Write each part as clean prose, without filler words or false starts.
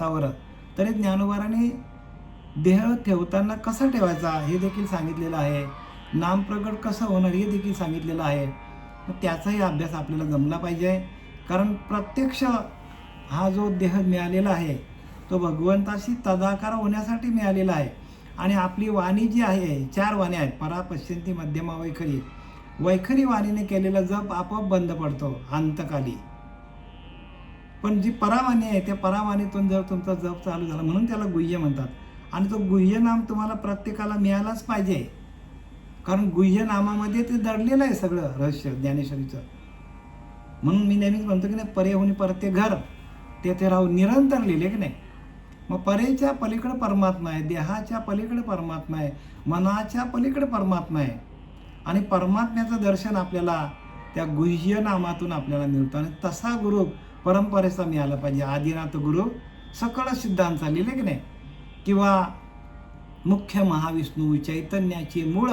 Tower तरी ज्ञानोबाराने देह ठेवताना कसा ठेवायचा हे देखील सांगितलेलं आहे. नाम प्रगट कसं होणार हे देखील सांगितलेलं आहे. मग त्याचाही अभ्यास आपल्याला जमला पाहिजे. कारण प्रत्यक्ष हा जो देह मिळालेला आहे तो भगवंताशी तदाकार होण्यासाठी मिळालेला आहे. आणि आपली वाणी जी आहे, 4 वाण्या आहेत, परा, पश्चिंती, मध्यमा, वैखरी. वैखरी वाणीने केलेला जप आपोआप बंद पडतो अंतकाली. पण जी परावाणी आहे त्या परावाणीतून जर तुमचा जप चालू झाला, म्हणून त्याला गुह्य म्हणतात. आणि तो गुह्य नाम तुम्हाला प्रत्येकाला मिळालाच पाहिजे. कारण गुह्य नामामध्ये ते दडलेलं आहे सगळं रहस्य ज्ञानेश्वरीचं. म्हणून मी नेहमीच म्हणतो की नाही, परे होऊन परते घर तेथे राहू निरंतर लिहिले की नाही. मग परेच्या पलीकडे परमात्मा आहे, देहाच्या पलीकडे परमात्मा आहे, मनाच्या पलीकडे परमात्मा आहे. आणि परमात्म्याचं दर्शन आपल्याला त्या गुह्य नामातून आपल्याला मिळतं. आणि तसा गुरु परंपरेचा मिळाला पाहिजे. आदिनाथ गुरु सकळ सिद्धांचा लिहिले की नाही. किंवा मुख्य महाविष्णू चैतन्याची मूळ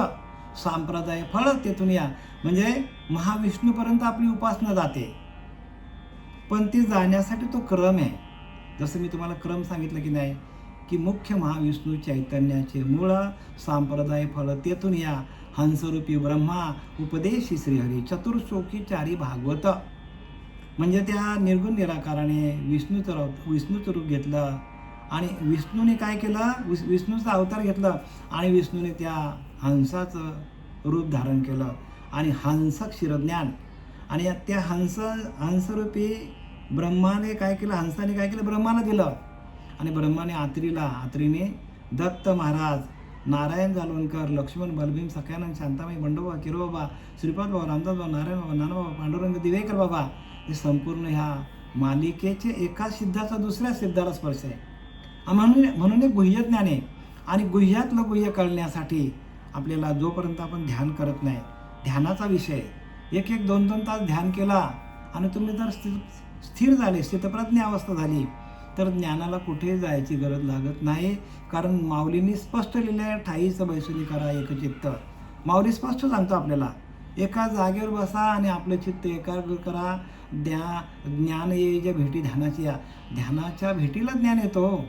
संप्रदाय फळ तेथून या, म्हणजे महाविष्णूपर्यंत आपली उपासना जाते. पण ती जाण्यासाठी तो क्रम आहे. जसं मी तुम्हाला क्रम सांगितलं की नाही, की मुख्य महाविष्णू चैतन्याचे मूळ संप्रदाय फळ तेथून या, हंसरूपी ब्रह्मा उपदेशी श्रीहरी चतुर्श्लोकी चारी भागवत. म्हणजे त्या निर्गुण निराकाराने विष्णूचं रूप घेतलं. आणि विष्णूने काय केलं, विष्णूचा अवतार घेतला आणि विष्णूने त्या हंसाचं रूप धारण केलं. आणि हंसक शिरज्ञान. आणि त्या हंसरूपी ब्रह्माने काय केलं, हंसाने काय केलं, ब्रह्माला दिलं. आणि ब्रह्माने आत्रीने दत्त महाराज, नारायण जालवणकर, लक्ष्मण, बलभीम, सख्यानंद, शांताबाई, बंडोबा, किरोबा, श्रीपाद बाबा, रामदास बाबा, नारायण बाबा, नानाबाबा, पांडुरंग, दिवेकर बाबा, हे संपूर्ण ह्या मालिकेचे एका सिद्धाचा दुसऱ्या सिद्धाला स्पर्श आहे. म्हणून एक गुह्य ज्ञान आहे. आणि गुह्यातलं गुह्य कळण्यासाठी आपल्याला जोपर्यंत आपण ध्यान करत नाही, ध्यानाचा विषय 1-1, 2-2 तास ध्यान केला आणि तुम्ही जर स्थिर झाले, स्थितप्रज्ञ अवस्था झाली, तर ज्ञानाला कुठेही जायची गरज लागत नाही. कारण माऊलींनी स्पष्ट लिहिलं आहे, ठाईचं बैसुनी करा एकचित्त. माऊली स्पष्ट सांगतो आपल्याला, एका जागेवर बसा आणि आपलं चित्त एकाग्र करा. ज्ञान ये जे भेटी ध्यानाची या, ध्यानाच्या भेटीला ज्ञान येतो.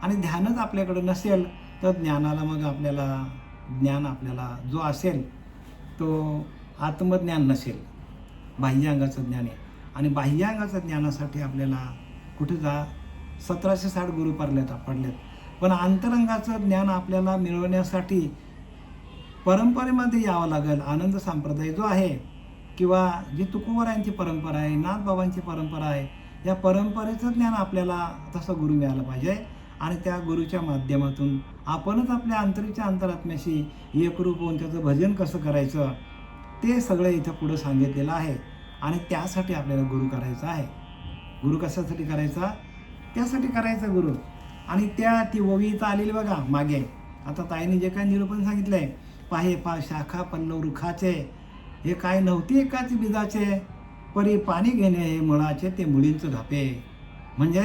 आणि ध्यानच आपल्याकडे नसेल तर ज्ञान आपल्याला जो असेल तो आत्मज्ञान नसेल, बाह्यांगाचं ज्ञान आहे. आणि बाह्यांगाचं ज्ञानासाठी आपल्याला कुठे 1760 गुरु पडलेत. पण अंतरंगाचं ज्ञान आपल्याला मिळवण्यासाठी परंपरेमध्ये यावं लागेल. आनंद संप्रदाय जो आहे, किंवा जी तुकोबारायांची परंपरा आहे, नाथबाबांची परंपरा आहे, या परंपरेचं ज्ञान आपल्याला तसं गुरु मिळालं पाहिजे. आणि त्या गुरुच्या माध्यमातून आपणच आपल्या अंतरात्म्याशी एकरूप होऊन त्याचं भजन कसं करायचं ते सगळं इथं पुढं सांगितलेलं आहे. आणि त्यासाठी आपल्याला गुरु करायचा आहे. गुरु कशासाठी करायचा, त्यासाठी करायचा गुरु. आणि ती ओवी इथं आलेली बघा मागे. आता ताईने जे काय निरूपण सांगितलं आहे, पाहे पा शाखा पल्लव वृक्षाचे, हे काय नव्हती एकाच बीजाचे, परी पाणी घेणे हे मुळाचे ते मुळींचं धापे. म्हणजे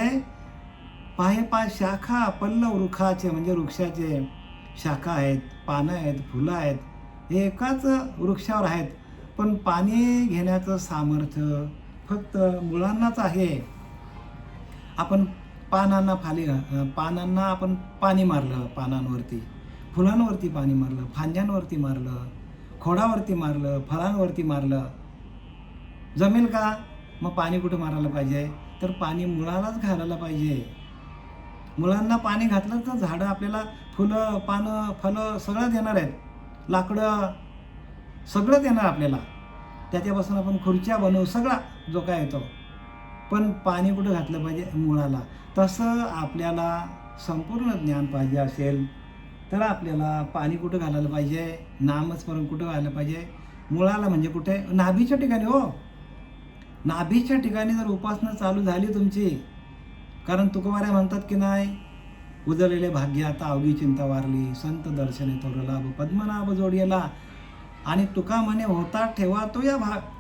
पाहे पा शाखा पल्लव वृक्षाचे, म्हणजे वृक्षाचे शाखा आहेत, पानं आहेत, फुलं आहेत, हे एकाच वृक्षावर आहेत. पण पाणी घेण्याचं सामर्थ्य फक्त मुळांनाच आहे. आपण पानांना आपण पाणी मारलं, पानांवरती, फुलांवरती पाणी मारलं, फांद्यांवरती मारलं, खोडावरती मारलं, फळांवरती मारलं, जमेल का? मग पाणी कुठं मारायला पाहिजे, तर पाणी मुळालाच घालायला पाहिजे. मुळांना पाणी घातलं तर झाडं आपल्याला फुलं, पानं, फलं सगळं देणार आहेत, लाकडं सगळं देणार आपल्याला. त्याच्यापासून आपण खुर्च्या बनवू, सगळा जो काय येतो. पण पाणी कुठं घातलं पाहिजे, मुळाला. तसं आपल्याला संपूर्ण ज्ञान पाहिजे असेल तर आपल्याला पाणी कुठं घालायला पाहिजे, नामस्मरण कुठं घालायला पाहिजे, मुळाला. म्हणजे कुठे, नाभीच्या ठिकाणी. हो, नाभीच्या ठिकाणी जर उपासना चालू झाली तुमची. कारण तुकोबाऱ्या म्हणतात की नाही, उजळलेले भाग्य आता अवघी चिंता वारली, संत दर्शने थोर लाभ पद्मनाभ जोडियला. आणि तुका म्हणे होता ठेवा तो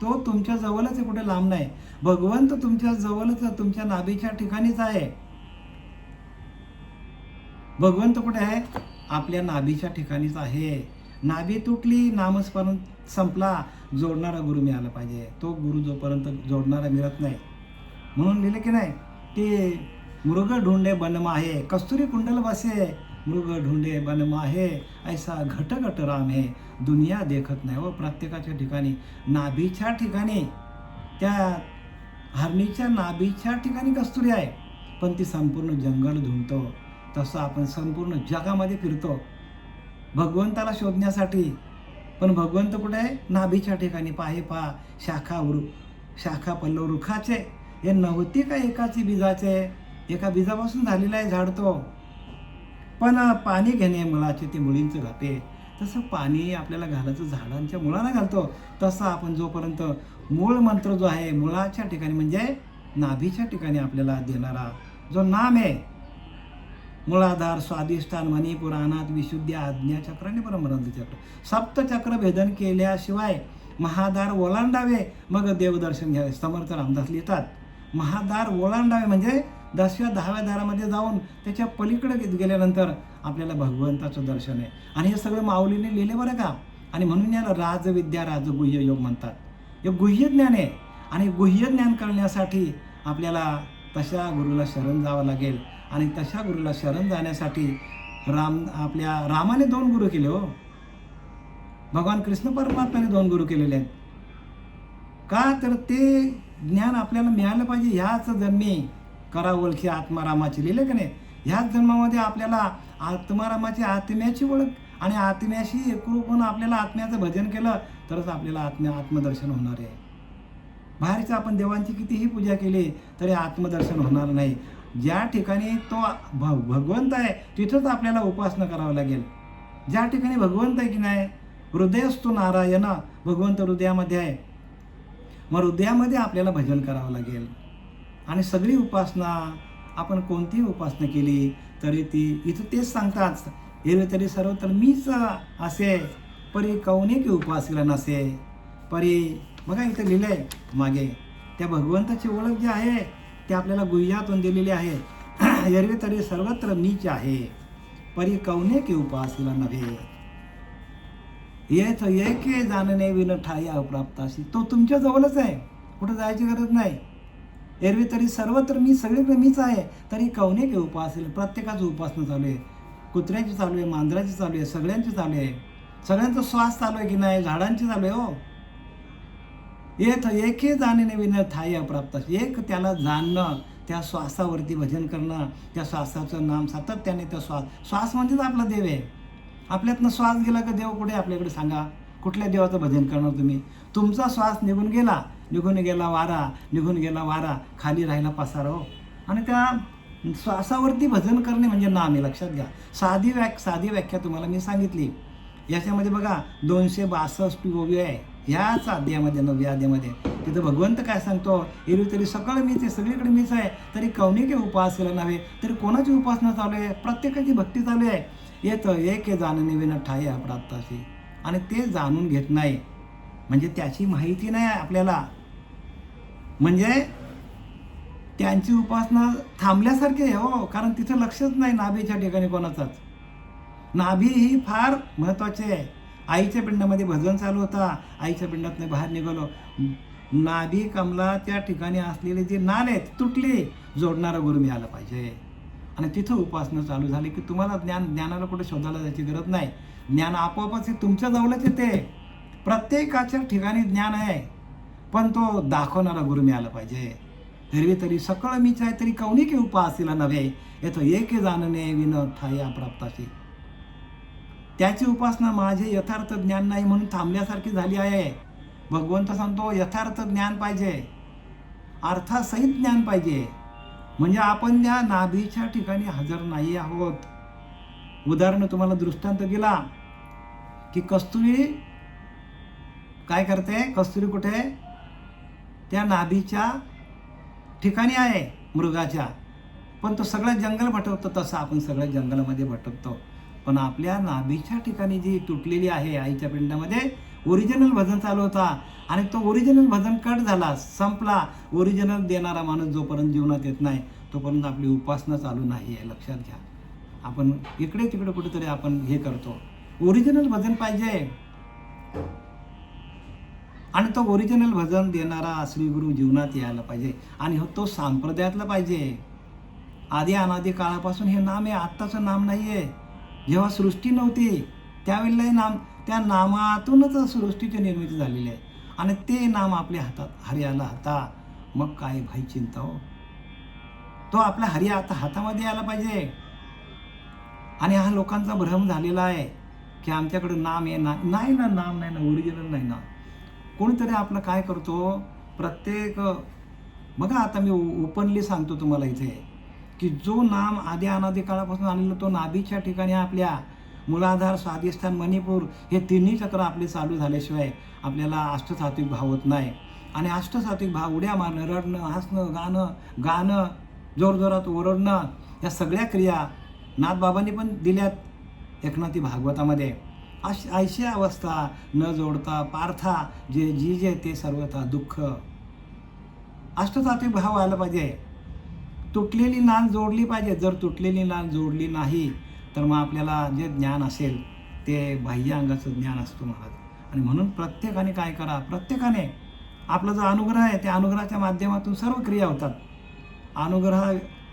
तो तुमच्या जवळच आहे, कुठे लांब नाही. भगवंत तुमच्या जवळच, तुमच्या नाभीच्या ठिकाणीच आहे. भगवंत कुठे आहे, आपल्या नाभीच्या ठिकाणीच आहे. नाभी तुटली, नामस्मरण संपला, जोडणारा गुरु मिळाला पाहिजे. तो गुरु जोपर्यंत जोडणारा मिळत नाही, म्हणून लिहिले की नाही की मृग ढूंढे बन माहे, कस्तुरी कुंडल बसे, मृग ढूंढे बन माहे, ऐसा घट घट राम है, दुनिया देखत नाही. व प्रत्येकाच्या ठिकाणी नाभीच्या ठिकाणी, त्या हरणीच्या नाभीच्या ठिकाणी कस्तुरी आहे, पण ती संपूर्ण जंगल धुंडतो. तसं आपण संपूर्ण जगामध्ये फिरतो भगवंताला शोधण्यासाठी, पण भगवंत कुठे आहे? नाभीच्या ठिकाणी. पाहे पहा, शाखा पल्लव वृक्षाचे, हे नव्हती का एकाची बीजाचे, एका बीजापासून झालेला आहे झाड तो. पण पाणी घेणे मुळाचे ते मुळींचं घाते. तसं पाणी आपल्याला घालायचं झाडांच्या मुळाला घालतो. तसं आपण जोपर्यंत मूळ मंत्र जो आहे, मुळाच्या ठिकाणी म्हणजे नाभीच्या ठिकाणी आपल्याला देणारा जो नाम आहे, मूळाधार स्वाधिष्ठान मणी पुराणात विशुद्धी आज्ञाचक्र आणि परमरंध चक्र, सप्तचक्र भेदन केल्याशिवाय महादार ओलांडावे मग देवदर्शन घ्यावे. समर्थ रामदास लिहितात, महादार ओलांडावे म्हणजे 10व्या 10व्या दारामध्ये जाऊन त्याच्या पलीकडे गेल्यानंतर आपल्याला भगवंताचं दर्शन आहे. आणि हे सगळं माऊलीने लिहिले बरं का. आणि म्हणून याला राजविद्या राजगुह्य योग म्हणतात. हे गुह्य ज्ञान आहे. आणि गुह्य ज्ञान करण्यासाठी आपल्याला तशा गुरुला शरण जावं लागेल. आणि तशा गुरुला शरण जाण्यासाठी आपल्या रामाने 2 गुरु केले हो. भगवान कृष्ण परमात्म्याने 2 गुरु केलेले आहेत. का तर ते ज्ञान आपल्याला मिळालं पाहिजे. ह्याच जन्मी करा ओळखी आत्मारामाची, लिहिले का नाही. ह्याच जन्मामध्ये आपल्याला आत्मारामाची, आत्म्याची ओळख आणि आत्म्याशी एकरूप होऊन आपल्याला आत्म्याचं भजन केलं तरच आपल्याला आत्मदर्शन होणार आहे. बाहेरचं आपण देवांची कितीही पूजा केली तरी आत्मदर्शन होणार नाही. ज्या ठिकाणी तो भगवंत आहे तिथंच आपल्याला उपासना करावं लागेल. ज्या ठिकाणी भगवंत आहे की नाही, हृदयस्तु नारायण, भगवंत हृदयामध्ये आहे, मग हृदयामध्ये आपल्याला भजन करावं लागेल. आणि सगळी उपासना आपण कोणतीही उपासना केली तरी ती इथं तेच सांगतात, एरवी तरी सर्वत्र मीच असे, परी कौने की उपासला नसे. परी बघा इथं लिहिलं आहे मागे, त्या भगवंताची ओळख जी आहे ते आपल्याला गुह्यातून दिलेली आहे. एरवी तरी सर्वत्र मीच आहे, परी कौने की उपासला नव्हे. येथ एके जाणणे विन ठाई अप्राप्ताशी. तो तुमच्या जवळच आहे, कुठं जायची गरज नाही. एरवी तरी सर्वत्र मी, सगळीकडे मीच आहे, तरी कौने की उपासला. प्रत्येकाचं उपासना चालू आहे. कुत्र्याची चालू आहे, मांजराची चालू आहे, सगळ्यांची चालू आहे. सगळ्यांचा श्वास चालू आहे की नाही, झाडांची चालू आहे हो. येथ एके जाणणे विन ठाई अप्राप्ताशी. एक त्याला जाणणं, त्या श्वासावरती भजन करणं, त्या श्वासाचं नाम सातत्याने, त्या श्वास म्हणजेच आपला देव आहे. आपल्यातनं श्वास गेला का देव कुठे आपल्याकडे सांगा. कुठल्या देवाचं भजन करणार तुम्ही? तुमचा श्वास निघून गेला, निघून गेला वारा, निघून गेला वारा, खाली राहिला पसारा हो. आणि त्या श्वासावरती भजन करणे म्हणजे नाम आहे, लक्षात घ्या. साधी व्याख्या तुम्हाला मी सांगितली. याच्यामध्ये बघा 262 ओवी आहे ह्याच अध्यायामध्ये, 9व्या अध्यायामध्ये. तिथं भगवंत काय सांगतो, एरवी तरी सकळ मीच आहे, सगळीकडे मीच आहे, तरी कौनिके उपासला नव्हे. तरी कोणाची उपासना चालू आहे? प्रत्येकाची भक्ती चालू आहे. येतं एक जाणणे विना ठाई अप्राप्ताशी. आणि ते जाणून घेत नाही म्हणजे त्याची माहिती नाही आपल्याला, म्हणजे त्यांची उपासना थांबल्यासारखी आहे हो. कारण तिथं लक्षच नाही नाभीच्या ठिकाणी कोणाचाच. नाभी ही फार महत्त्वाची आहे. आईच्या पिंडामध्ये भजन चालू होता, आईच्या पिंडातनं बाहेर निघालो, नाभी कमला त्या ठिकाणी असलेले जे नाल आहेत तुटले, जोडणारा गुरु मिळाला पाहिजे. आणि तिथं उपासना चालू झाली की तुम्हाला ज्ञानाला कुठे शोधायला जायची गरज नाही. ज्ञान आपोआपच तुमच्या जवळच येते. प्रत्येकाच्या ठिकाणी ज्ञान आहे, पण तो दाखवणारा गुरु मिळाला पाहिजे. एरवी तरी सकळ मीच आहे, तरी कौनिके उपासला नव्हे. येतो एक जाणणे विन ठाई अप्राप्ताशी. त्याची उपासना माझे यथार्थ ज्ञान नाही म्हणून थांबल्यासारखी झाली आहे. भगवंत सांगतो यथार्थ ज्ञान पाहिजे, अर्थासहित ज्ञान पाहिजे. म्हणजे आपण त्या नाभीच्या ठिकाणी हजर नाही आहोत. उदाहरण तुम्हाला दृष्टांत दिला की कस्तुरी काय करते, कस्तुरी कुठे? त्या नाभीच्या ठिकाणी आहे मृगाच्या. पण तो सगळं जंगल भटकतो, तसं आपण सगळ्या जंगलामध्ये भटकतो. पण आपल्या नाभीच्या ठिकाणी जी तुटलेली आहे आईच्या पिंडामध्ये, ओरिजिनल भजन चालू होता आणि तो ओरिजिनल भजन कट झाला, संपला. ओरिजिनल देणारा माणूस जोपर्यंत जीवनात येत नाही तोपर्यंत आपली उपासना चालू नाही आहे, लक्षात घ्या. आपण इकडे तिकडे कुठेतरी आपण हे करतो. ओरिजिनल भजन पाहिजे आणि तो ओरिजिनल भजन देणारा श्री गुरु जीवनात यायला पाहिजे. आणि तो संप्रदायातला पाहिजे. आधी अनादी काळापासून हे नाम आहे, आत्ताचं नाम नाही आहे. जेव्हा सृष्टी नव्हती त्यावेळेला हे नाम, त्या नामातूनच सृष्टीची निर्मिती झालेली आहे. आणि ते नाम आपल्या हातात, हरी आला हाता, मग काय भाई चिंता हो. तो आपला हरी आता हातामध्ये आला पाहिजे. आणि हा लोकांचा भ्रम झालेला आहे की आमच्याकडे नाम आहे नाही ना, नाम नाही ना, ओरिजिनल नाही ना. कोणीतरी आपलं काय करतो, प्रत्येक, बघा आता मी ओपनली सांगतो तुम्हाला इथे की जो नाम आधी अनादी काळापासून आलेला तो नाभीच्या ठिकाणी आपल्या मूलाधार, स्वाधिष्ठान, मणिपूर हे तिन्ही चक्र आपले चालू झाल्याशिवाय आपल्याला अष्टसात्विक भाव होत नाही. आणि अष्टसात्विक भाव, उड्या मारणं, रडणं, हसणं, गाणं, जोरजोरात ओरडणं, या सगळ्या क्रिया नाथबाबांनी पण दिल्यात एकनाथी भागवतामध्ये. अशी अवस्था न जोडता पार्था जे ते सर्वथा दुःख. अष्टसात्विक भाव आला पाहिजे. तुटलेली नाळ जोडली पाहिजे. जर तुटलेली नाळ जोडली नाही तर मग आपल्याला जे ज्ञान असेल ते बाह्य अंगाचं ज्ञान असतो महाराज. आणि म्हणून प्रत्येकाने काय करा, प्रत्येकाने आपला जो अनुग्रह आहे त्या अनुग्रहाच्या माध्यमातून सर्व क्रिया होतात. अनुग्रह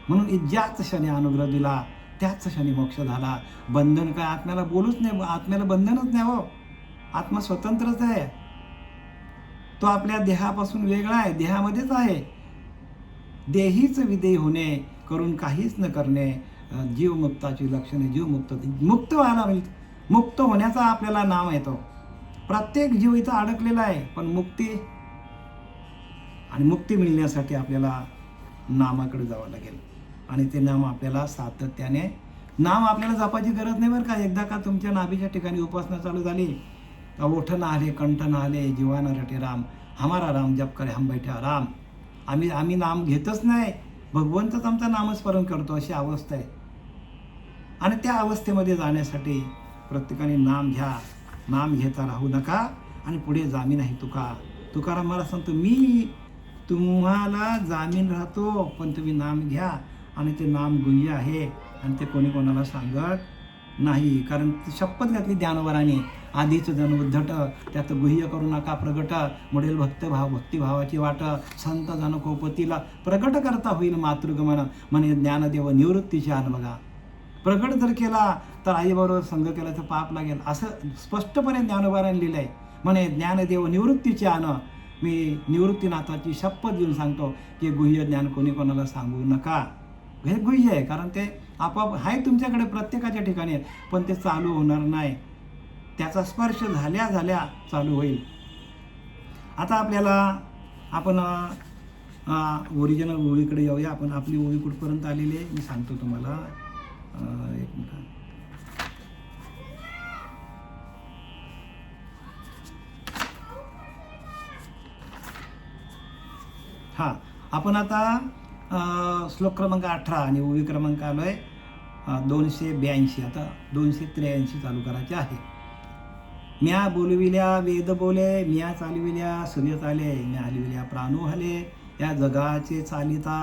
म्हणून ज्याच क्षणी अनुग्रह दिला त्याच क्षणी मोक्ष झाला. बंधन काय, आत्म्याला बोलूच नाही, आत्म्याला बंधनच नाही हो. आत्मा स्वतंत्रच आहे. तो आपल्या देहापासून वेगळा आहे, देहामध्येच आहे. देहीच विदेही होणे, करून काहीच न करणे, जीवमुक्ताची लक्षणे. मुक्त व्हायला, मुक्त होण्याचा आपल्याला नाम येतो. प्रत्येक जीव इथं अडकलेला आहे, पण मुक्ती मिळण्यासाठी आपल्याला नामाकडे जावं लागेल. आणि ते नाम आपल्याला सातत्याने, नाम आपल्याला जपायची गरज नाही बरं का. एकदा का तुमच्या नाभीच्या ठिकाणी उपासना चालू झाली, ओठ न आले, कंठ न आले, जीवाना रटे राम, हमारा राम जप करे हम बैठे आराम. आम्ही नाम घेतच नाही, भगवंतच आमचा नामस्मरण करतो, अशी अवस्था आहे. आणि त्या अवस्थेमध्ये जाण्यासाठी प्रत्येकाने नाम घ्या, नाम घेता राहू नका आणि पुढे जामीन आहे. तुकाराम मला सांगतो, मी तुम्हाला जामीन राहतो, पण तुम्ही नाम घ्या. आणि ते नाम गुह्य आहे आणि ते कोणी कोणाला सांगत नाही. कारण शपथ घातली ज्ञानोबराने, आधीचं जण उद्धट, त्यात गुह्य करू नका प्रगट, मुडेल भक्तिभावाची वाट, संत जन कोपतीला प्रगट करता होईल मातृगमन, म्हणे ज्ञानदेव निवृत्तीचे आण. बघा, प्रगट जर केला तर आईबरोबर संग केला तर पाप लागेल, असं स्पष्टपणे ज्ञानोबराने लिहिलं आहे. म्हणे ज्ञानदेव निवृत्तीचे आण. मी निवृत्तीनाथाची शपथ देऊन सांगतो की गुह्य ज्ञान कोणी कोणाला सांगू नका. हे गुह्य आहे, कारण ते आपोआप आहे तुमच्याकडे, प्रत्येकाच्या ठिकाणी, पण ते चालू होणार नाही. त्याचा स्पर्श झाल्या चालू होईल. आता आपण ओरिजिनल ओळीकडे येऊया. आपण आपली ओळी कुठपर्यंत आलेली आहे मी सांगतो तुम्हाला. एक मिनिट. हां, आपण आता श्लोक क्रमांक 18 आणि ओवी क्रमांक आलो आहे 282. आता 283 चालू करायचे आहे. म्या बोलविल्या वेद बोले, म्या चालविल्या सूर्य चाले, म्या हलविल्या प्राणू हले, या जगाचे चालिता.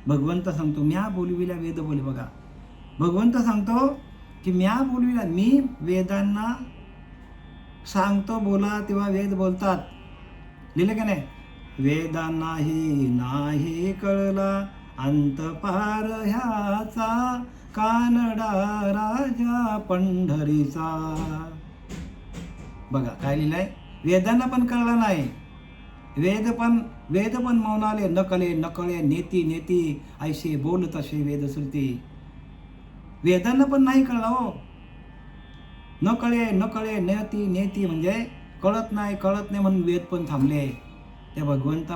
भगवंत सांगतो म्या बोलविल्या वेद बोले. बघा, भगवंत सांगतो की म्या बोलविल्या, मी वेदांना सांगतो बोला तेव्हा वेद बोलतात. लिहिलं की नाही? वेदांनाही नाही कळला अंत पार ह्याचा, कानडा राजा पंढरीचा. बघा काय लिहिलंय, वेदांना पण कळला नाही. वेद पण मौनाले, नकळे नेती ऐसे बोल तसे वेद श्रुती. वेदांना पण नाही कळलं हो. नकळे नेती म्हणजे कळत नाही म्हणून वेद पण थांबले. त्या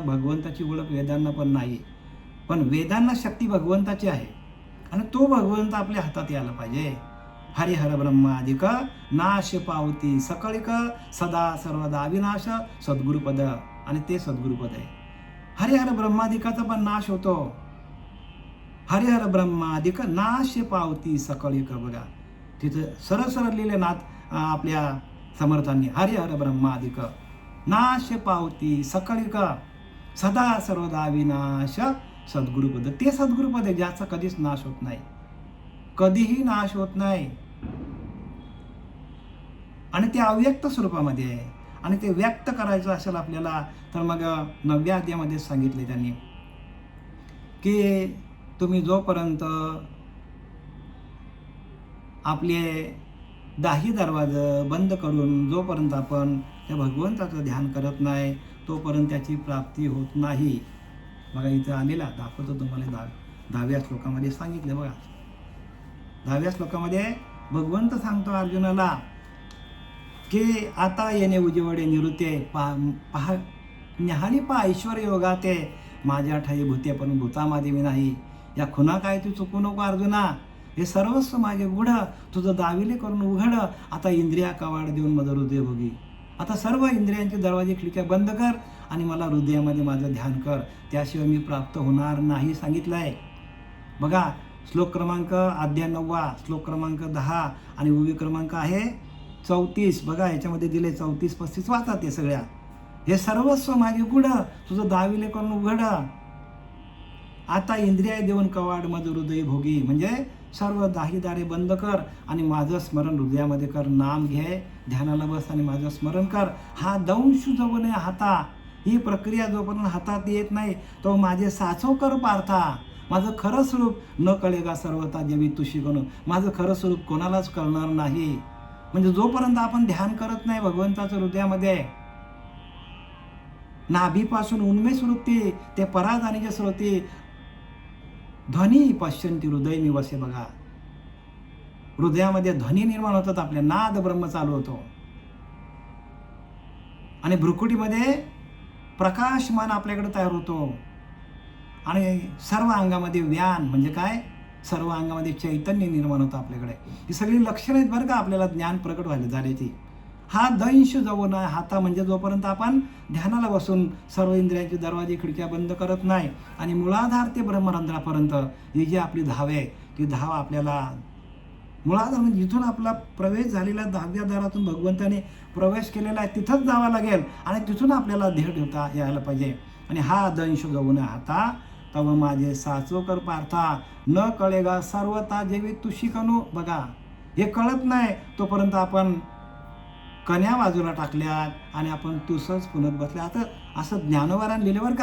भगवंताची ओळख वेदांना पण नाही. पण वेदांना शक्ती भगवंताची आहे आणि तो भगवंत आपल्या हातात यायला पाहिजे. हरिहर ब्रह्मादिक नाश पावती सकळिक, सदा सर्वदा अविनाश सद्गुरुपद. आणि ते सद्गुरुपद आहे. हरिहर ब्रह्मादिकाचा पण नाश होतो. हरिहर ब्रह्मादिक नाश पावती सकळिक. बघा तिथं सरळ लिहिले नाथ आपल्या समर्थांनी, हरिहर ब्रह्मादिक नाश पावती सकळिक, सदा सर्वदा विनाश सद्गुरुपद. ते सद्गुरुपद आहे ज्याचा कधीच नाश होत नाही, कधीही नाश होत नाही. आणि ते अव्यक्त स्वरूपामध्ये आहे. आणि ते व्यक्त करायचं असेल आपल्याला तर मग 9व्या अध्यायामध्ये सांगितले त्यांनी की तुम्ही जोपर्यंत आपले दाही दरवाजे बंद करून जोपर्यंत आपण त्या भगवंताचं ध्यान करत नाही तोपर्यंत त्याची प्राप्ती होत नाही. बघा इथं आलेला दाखवतो तुम्हाला 10व्या श्लोकामध्ये सांगितलं. बघा 10व्या श्लोकामध्ये भगवंत सांगतो अर्जुनाला की आता येणे उजेवडे निवृत्ते पहा न्याहाळी पहा ऐश्वर योगाते माझ्या ठाई भूते पण भूतामध्ये मी नाही. या खुना काय तू चुकू नको अर्जुना, हे सर्वस्व माझे गुढ तुझं दाविले करून उघड. आता इंद्रिया कवाड देऊन माझं हृदय भोगी. आता सर्व इंद्रियांचे दरवाजे खिडक्या बंद कर आणि मला हृदयामध्ये माझं ध्यान कर, त्याशिवाय मी प्राप्त होणार नाही सांगितलं आहे. बघा श्लोक क्रमांक अध्याय 9 श्लोक क्रमांक 10 आणि उभी क्रमांक आहे 34. बघा याच्यामध्ये दिले 34-35 वाचा ते सगळ्या. हे सर्वस्व माझे गुढ तुझं दाविले करून उघड. आता इंद्रिया देऊन कवाड माझं हृदय भोगी, म्हणजे सर्व दारे बंद कर आणि माझं स्मरण हृदयामध्ये कर. नाम घे, ध्यानाला बस आणि माझं स्मरण कर. हा दंश जवळ हाता, ही प्रक्रिया जोपर्यंत हातात येत नाही तो माझे साचो कर पार्था. माझं खरं स्वरूप न कळेगा सर्वता जेवी तुशी कोण, माझं खरं स्वरूप कोणालाच कळणार नाही. म्हणजे जोपर्यंत आपण ध्यान करत नाही भगवंताचं हृदयामध्ये, नाभीपासून उन्मेष वृत्ती ते पराजानीचे श्रोती ध्वनी पश्यंती हृदय मी वसे. बघा हृदयामध्ये ध्वनी निर्माण होतात, आपल्या नाद ब्रह्म चालू होतो आणि भ्रुकुटीमध्ये प्रकाशमान आपल्याकडे तयार होतो आणि सर्व अंगामध्ये व्यान म्हणजे काय, सर्व अंगामध्ये चैतन्य निर्माण होतं आपल्याकडे. ही सगळी लक्षणं आहेत बरं का आपल्याला ज्ञान प्रकट झाल्याची. हा दंश जवळ हाता, म्हणजे जोपर्यंत आपण ध्यानाला बसून सर्व इंद्रियांचे दरवाजे खिडक्या बंद करत नाही आणि मुळाधार ते ब्रह्मरंध्रापर्यंत ही जी आपली धाव आहे ती धाव आपल्याला मुळाधार म्हणजे जिथून आपला प्रवेश झालेला 10व्या दारातून भगवंताने प्रवेश केलेला आहे तिथंच जावं लागेल आणि तिथून आपल्याला ध्येय ठेवता यायला पाहिजे. आणि हा दंश जवळ हाता तव माझे साचोकर पार्था न कळेगा सर्वता जेवी तुशी कनू. बघा हे कळत नाही तोपर्यंत आपण कन्या बाजूला टाकल्यात आणि आपण तुसच पुनत बसले. आता असं ज्ञानोबाराने लिहिल्यावर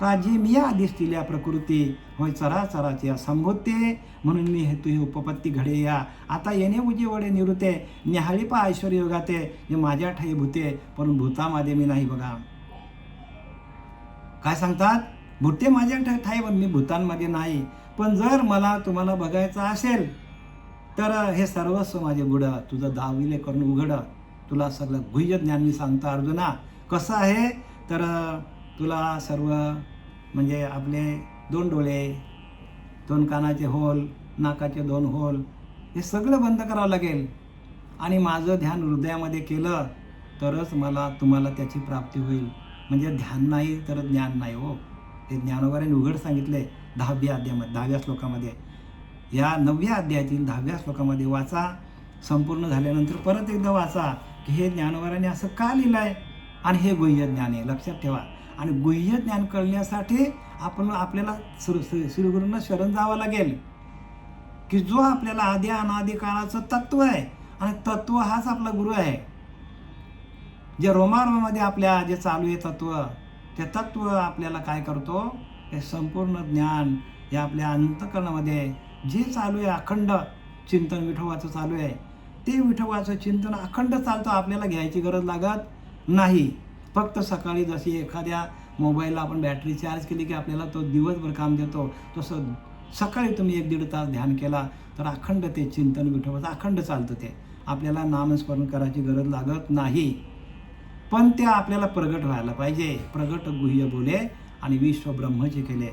का जी मी आधीच दिल्या प्रकृती होय चराचराची असंभूते म्हणून मी हे तुझी उपपत्ती घडे या. आता येणे उजी वडे निवृत्ते न्याहाळी पा ऐश्वर योगाते जे माझ्या ठाई भूते पण भूतामध्ये मी नाही. बघा काय सांगतात, भूते माझ्या ठाई पण मी भूतांमध्ये नाही. पण जर मला तुम्हाला बघायचं असेल तर हे सर्वस्व माझे गुढ तुझं दाविले करून उघड. तुला सगळं गुह्य ज्ञान मी सांगतो अर्जुना. कसं आहे तर तुला सर्व म्हणजे आपले 2 डोळे, 2 कानाचे होल, नाकाचे 2 होल हे सगळं बंद करावं लागेल आणि माझं ध्यान हृदयामध्ये केलं तरच मला तुम्हाला त्याची प्राप्ती होईल. म्हणजे ध्यान नाही तर ज्ञान नाही हो. हे ज्ञानोबाने उघड सांगितले 10व्या अध्यायामध्ये 10व्या श्लोकामध्ये. या 9व्या अध्यायातील 10व्या श्लोकामध्ये वाचा. संपूर्ण झाल्यानंतर परत एकदा वाचा की हे ज्ञानोबाने असं का लिहिलं आहे आणि हे गुह्य ज्ञान आहे. लक्षात ठेवा. आणि गुह्य ज्ञान कळण्यासाठी आपल्याला श्रीगुरूंना शरण जावं लागेल की जो आपल्याला आधी अनादी काळाचं तत्व आहे आणि तत्व हाच आपला गुरु आहे. जे रोमारोमामध्ये आपल्या जे चालू आहे तत्व, ते तत्व आपल्याला काय करतो, हे संपूर्ण ज्ञान हे आपल्या अंतःकरणामध्ये जे चालू आहे अखंड चिंतन विठोबाचं चालू आहे ते विठोबाचं चिंतन अखंड चालतं. आपल्याला घ्यायची गरज लागत नाही. फक्त सकाळी जशी एखाद्या मोबाईलला आपण बॅटरी चार्ज केली की आपल्याला तो दिवसभर काम देतो, तसं सकाळी तुम्ही 1-1.5 तास ध्यान केला तर अखंड ते चिंतन विठोबाचं अखंड चालतं. ते आपल्याला नामस्मरण करायची गरज लागत नाही. पण ते आपल्याला प्रगट व्हायला पाहिजे. प्रगट गुह्य बोले आणि विश्व ब्रह्मचे केले.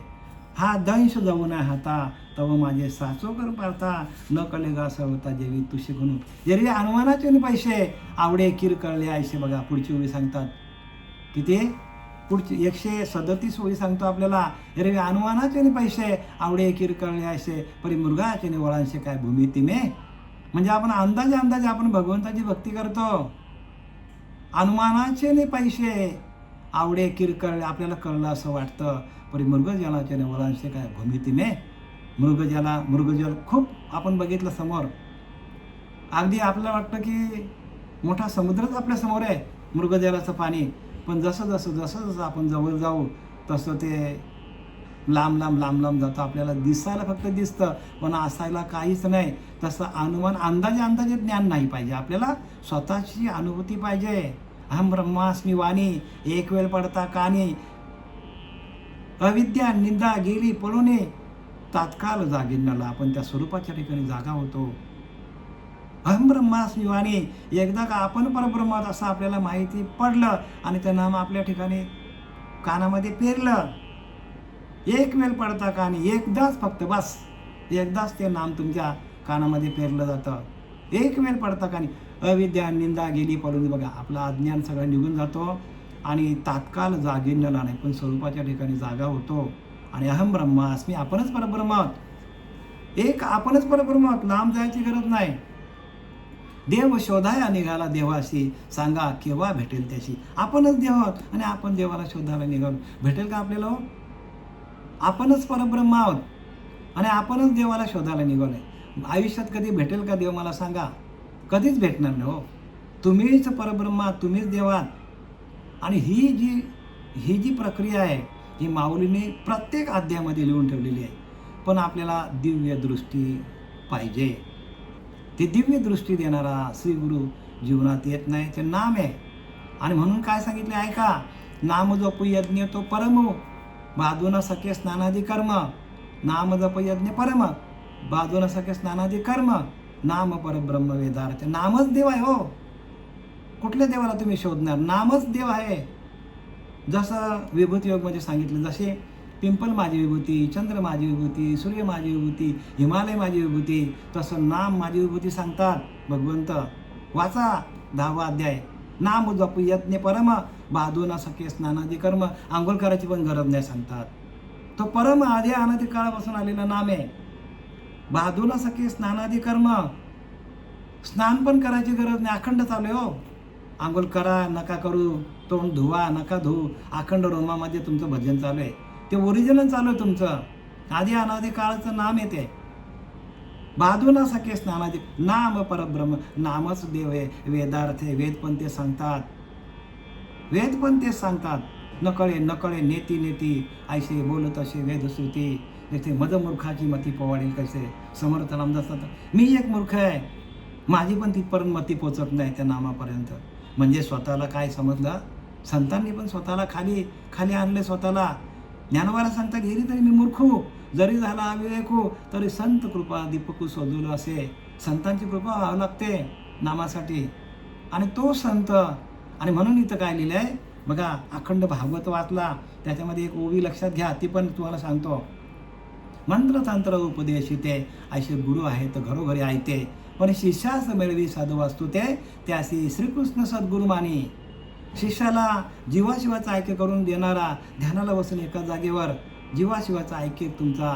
हा दंश जाऊन हाता तव माझे साचो कर पार्था न कळेगा सर्वता जेवी तुशी गुण. एरवी अनुमानाचे पैसे आवडे किर कळले ऐसे. बघा पुढची ओळी सांगतात किती, पुढची 137 ओळी सांगतो आपल्याला. एरवी अनुमानाचे पैसे आवडे किर कळले ऐसे परी मृगाचे वळांशे काय भूमिती मे. म्हणजे आपण अंदाजे आपण भगवंताची भक्ती करतो. अनुमानाचे पैसे आवडे किरकळ आपल्याला कळलं असं वाटतं. परी मृगजलाचे वळांशे काय भूमिती मे. मृगजल खूप आपण बघितलं समोर. अगदी आपल्याला वाटतं की मोठा समुद्रच आपल्या समोर आहे मृगजलाचं पाणी. पण जसं आपण जवळ जाऊ तसं ते लांब लांब लांब लांब जातो. आपल्याला दिसायला फक्त दिसतं, पण असायला काहीच नाही. तसं अनुमान अंदाजे ज्ञान नाही पाहिजे. आपल्याला स्वतःची अनुभूती पाहिजे. अहम ब्रह्मास्मी वाणी, एक वेळ पडता कानी, अविद्या निंदा गेली पळून, तात्काळ जागीनला आपण त्या स्वरूपाच्या ठिकाणी जागा होतो. अहम ब्रह्मास्मी वाणी, एकदा का आपण परब्रह्म आहोत असं आपल्याला माहिती पडलं आणि ते नाम आपल्या ठिकाणी कानामध्ये पेरलं, एक वेळ पडता कानी, एकदाच फक्त बस, एकदाच ते नाम तुमच्या कानामध्ये पेरलं जातं. एक वेळ पडता कानी, अविद्या निंदा गेली पडून. बघा, आपलं अज्ञान सगळं निघून जातो आणि तात्काळ जागीनला नाही पण स्वरूपाच्या ठिकाणी जागा होतो. आणि अहम ब्रह्मास्मी, आपणच परब्रह्म आहोत. एक आपणच परब्रह्म आहोत, लांब जायची गरज नाही. देव शोधाया निघाला देवाशी, सांगा केव्हा भेटेल त्याशी. आपणच देव आहोत आणि आपण देवाला शोधायला निघालो. भेटेल का आपल्याला? आपणच परब्रह्म आहोत आणि आपणच देवाला शोधायला निघालोय. आयुष्यात कधी भेटेल का देव? मला सांगा. कधीच भेटणार नाही हो. तुम्हीच परब्रह्म आहात, तुम्हीच देव आहात. आणि ही जी प्रक्रिया आहे ही माऊलीने प्रत्येक अध्यायामध्ये लिहून ठेवलेली आहे. पण आपल्याला दिव्य दृष्टी पाहिजे. ते दिव्य दृष्टी देणारा श्री गुरु जीवनात येत नाही, ते नाम आहे. आणि म्हणून काय सांगितले ऐका, नाम जप यज्ञ तो परम, बाधून सखे स्नानादी कर्म. नाम जप यज्ञ परम, बाधून सखे स्नानादी कर्म, नाम परब्रह्म वेदार्थ. नामच देव आहे हो. कुठल्या देवाला तुम्ही शोधणार? नामच देव आहे. जसं विभूती योगमध्ये सांगितलं, जसे पिंपल माझी विभूती, चंद्र माझी विभूती, सूर्य माझी विभूती, हिमालय माझी विभूती, तसं नाम माझी विभूती सांगतात भगवंत. वाचा 10वा अध्याय. नाम जप यज्ञ परम, बाधून सखे स्नानादी कर्म. आंघोळ करायची पण गरज नाही सांगतात. तो परम आधी अनादी काळापासून आलेला नाम आहे. बाधून सखे स्नानादी कर्म, स्नान पण करायची गरज नाही, अखंड चालू आहे हो. आंघोळ करा नका करू, तोंड धुवा नका धुवू, अखंड रोमामध्ये तुमचं भजन चालू आहे. ते ओरिजिनल चालू आहे तुमचं. आधी अनादी काळाचं नाम येते. बाधून सखे स्नानादी, नाम परब्रह्म, नामच देव आहे. वेदार्थ आहे, वेद पण ते सांगतात. वेद पण तेच सांगतात. नकळे नकळे नेती नेती, ऐसे बोलत असे वेदश्रुती. येथे मदमूर्खाची मती पोवाडेल कैसे. समर्थ रामदास सांगतात, मी एक मूर्ख आहे, माझी पण तिथपर्यंत मती पोचत नाही त्या नामापर्यंत. म्हणजे स्वतःला काय समजलं? संतांनी पण स्वतःला खाली खाली आणले स्वतःला. ज्ञानोबाला सांगतात, गेली तरी मी मूर्खू, जरी झाला अविवेकू, तरी संत कृपा दीपकू शोधूल असे. संतांची कृपा व्हावं लागते नामासाठी. आणि तो संत, आणि म्हणून इथं काय लिहिलं आहे बघा, अखंड भागवत वाचला, त्याच्यामध्ये एक ओवी लक्षात घ्या, ती पण तुम्हाला सांगतो. मंत्र तंत्र उपदेशिते, असे गुरु आहेत घरोघरी आयते, पण शिष्यास मिळवी साधू वास्तू ते, त्यासी श्रीकृष्ण सद्गुरु मानी. शिष्याला जीवाशिवाचा ऐक्य करून देणारा, ध्यानाला बसून एका जागेवर जीवाशिवाचा ऐक्य, तुमचा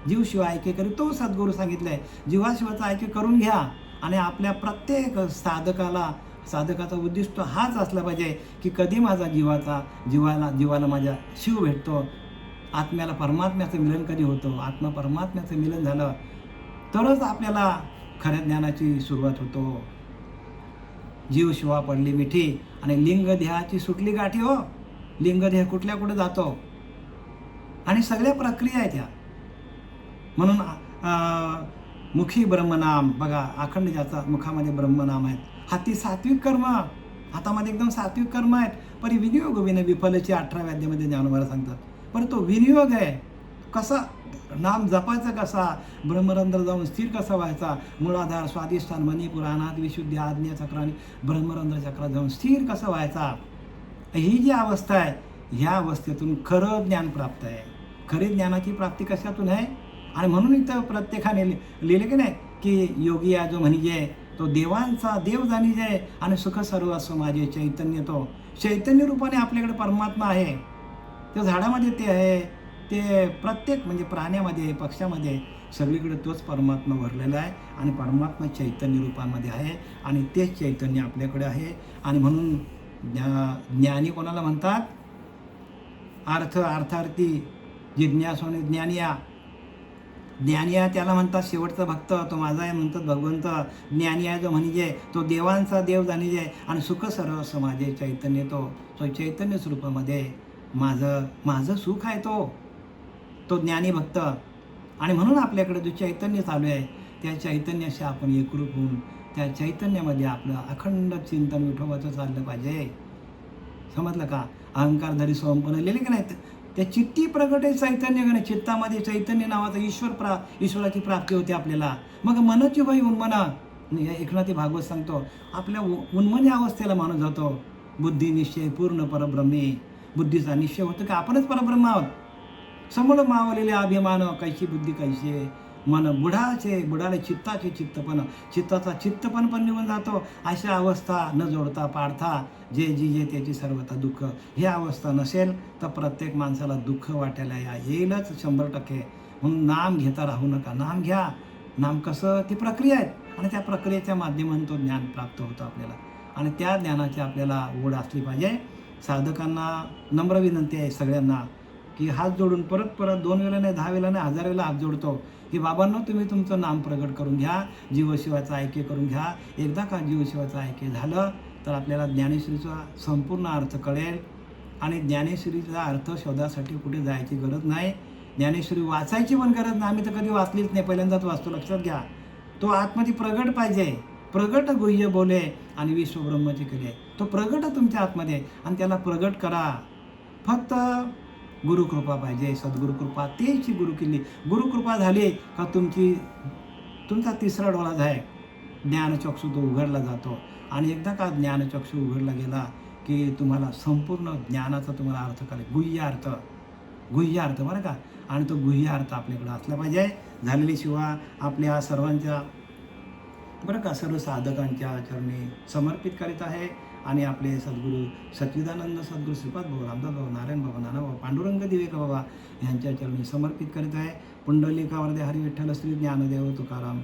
जीवशिवाय ऐक्य करी तो सद्गुरू सांगितलंय. जीवाशिवाचा ऐक्य करून घ्या. आणि आपल्या प्रत्येक साधकाचा उद्दिष्ट हाच असला पाहिजे की कधी माझा जीवाला माझ्या शिव भेटतो, आत्म्याला परमात्म्याचं मिलन कधी होतं, आत्मा परमात्म्याचं मिलन झालं तरच आपल्याला खऱ्या ज्ञानाची सुरुवात होतो. जीव शिवा पडली मिठी आणि लिंग देहाची सुटली गाठी हो. लिंग देह कुठल्या कुठे जातो आणि सगळ्या प्रक्रिया आहेत त्या. म्हणून मुखी ब्रह्मनाम बघा, अखंड ज्याचा मुखामध्ये ब्रह्मनाम आहेत. हाती सात्विक कर्म, हातामध्ये एकदम सात्विक कर्म आहेत. परी विनियोग विन विफलची 18व्या अध्यायामध्ये ज्ञानोबा सांगतात. पण तो विनियोग आहे. कसा नाम जपायचा, कसा ब्रह्मरंध्र जाऊन स्थिर कसा व्हायचा, मूळाधार स्वादिष्ठान मणिपूर अनाथ विशुद्धी आज्ञा चक्राने ब्रह्मरंध्र चक्रात जाऊन स्थिर कसा व्हायचा. ही जी अवस्था आहे, ह्या अवस्थेतून खरं ज्ञान प्राप्त आहे. खरी ज्ञानाची प्राप्ती कशातून आहे? आणि म्हणून इथं प्रत्येकाने लिहिले की नाही की योगी जो म्हणजे तो देवांचा देव जाणीजे आणि सुख सर्व असो माझे चैतन्य. तो चैतन्य रूपाने आपल्याकडे परमात्मा आहे. त्या झाडामध्ये ते आहे, ते प्रत्येक म्हणजे प्राण्यामध्ये पक्ष्यामध्ये सगळीकडे तोच परमात्मा भरलेला आहे. आणि परमात्मा चैतन्य रूपामध्ये आहे आणि तेच चैतन्य आपल्याकडे आहे. आणि म्हणून ज्ञानी कोणाला म्हणतात? अर्थार्थी जिज्ञासू आणि ज्ञानिया. ज्ञानिया त्याला म्हणतात शेवटचा भक्त, तो माझा आहे म्हणतात भगवंत. ज्ञानिया जो म्हणजे तो देवांचा देव जाणीजे आणि सुख सर्व समाजे चैतन्य. तो चैतन्य स्वरूपामध्ये माझं सुख आहे. तो ज्ञानी भक्त. आणि म्हणून आपल्याकडे जो चैतन्य चालू आहे त्या चैतन्याशी आपण एकरूप होऊन त्या चैतन्यामध्ये आपलं अखंड चिंतन विठोबाचं चाललं पाहिजे. समजलं का? अहंकार धरी सोमपण लिहिले की नाही, त्या चित्ती प्रगट आहे चैतन्य गण. चित्तामध्ये चैतन्य नावाचा ईश्वराची प्राप्ती होते आपल्याला. मग मनची बाई उन्मना. एकनाथी भागवत सांगतो, आपल्या उन्मनी अवस्थेला माणूस जातो. बुद्धी निश्चय पूर्ण परब्रह्मी. बुद्धीचा निश्चय होतो की आपणच परब्रह्म आहोत. समोर मावलेले अभिमान कैशी बुद्धी कैसे मन. बुडाले चित्ताचे चित्ताचा चित्तपण पण निघून जातो. अशा अवस्था न जोडता पाडता जे त्याची सर्वता दुःख. ही अवस्था नसेल तर प्रत्येक माणसाला दुःख वाटायला येईलच 100%. म्हणून नाम घेता राहू नका. नाम घ्या. नाम कसं, ती प्रक्रिया आहे आणि त्या प्रक्रियेच्या माध्यमातून तो ज्ञान प्राप्त होतं आपल्याला. आणि त्या ज्ञानाची आपल्याला ओढ असली पाहिजे. साधकांना नम्र विनंती आहे सगळ्यांना की हात जोडून परत 2 वेळा नाही, 10 वेळा नाही, 1000 वेळा हात जोडतो की बाबांनो तुम्ही तुमचं नाम प्रगट करून घ्या. जीवशिवाचा ऐक्य करून घ्या. एकदा का जीवशिवाचं ऐक्य झालं तर आपल्याला ज्ञानेश्वरीचा संपूर्ण अर्थ कळेल. आणि ज्ञानेश्वरीचा अर्थ शोधासाठी कुठे जायची गरज नाही. ज्ञानेश्वरी वाचायची पण गरज नाही. आम्ही तर कधी वाचलीच नाही, पहिल्यांदाच वाचतो. लक्षात घ्या, तो आतमध्ये प्रगट पाहिजे. प्रगट गुह्य बोले आणि विश्वब्रह्मची क्रिया. तो प्रगट तुमच्या आतमध्ये आणि त्याला प्रगट करा. फक्त गुरुकृपा पाहिजे. सद्गुरुकृपा तेची गुरुकिल्ली. गुरुकृपा झाली का तुमचा तिसरा डोळा आहे ज्ञानचक्षु, तो उघडला जातो. आणि एकदा का ज्ञानचक्षु उघडला गेला की तुम्हाला संपूर्ण ज्ञानाचा तुम्हाला अर्थ कळेल. गुह्य अर्थ बरं का. आणि तो गुह्य अर्थ आपल्याकडे असला पाहिजे. झालेली सेवा आपल्या सर्वांच्या बरं का सर्व साधकांच्या चरणी समर्पित करीत आहे. आणि आपले सद्गुरू सच्चिदानंद सद्गुरू श्रीपाद भाऊ, रामदास भाऊ, नारायण बाबा, नाना भाऊ, पांडुरंग दिवेकर बाबा यांच्या चरणी समर्पित करीत आहे. पुंडलिकावरदे हरी विठ्ठल श्री ज्ञानदेव तुकाराम.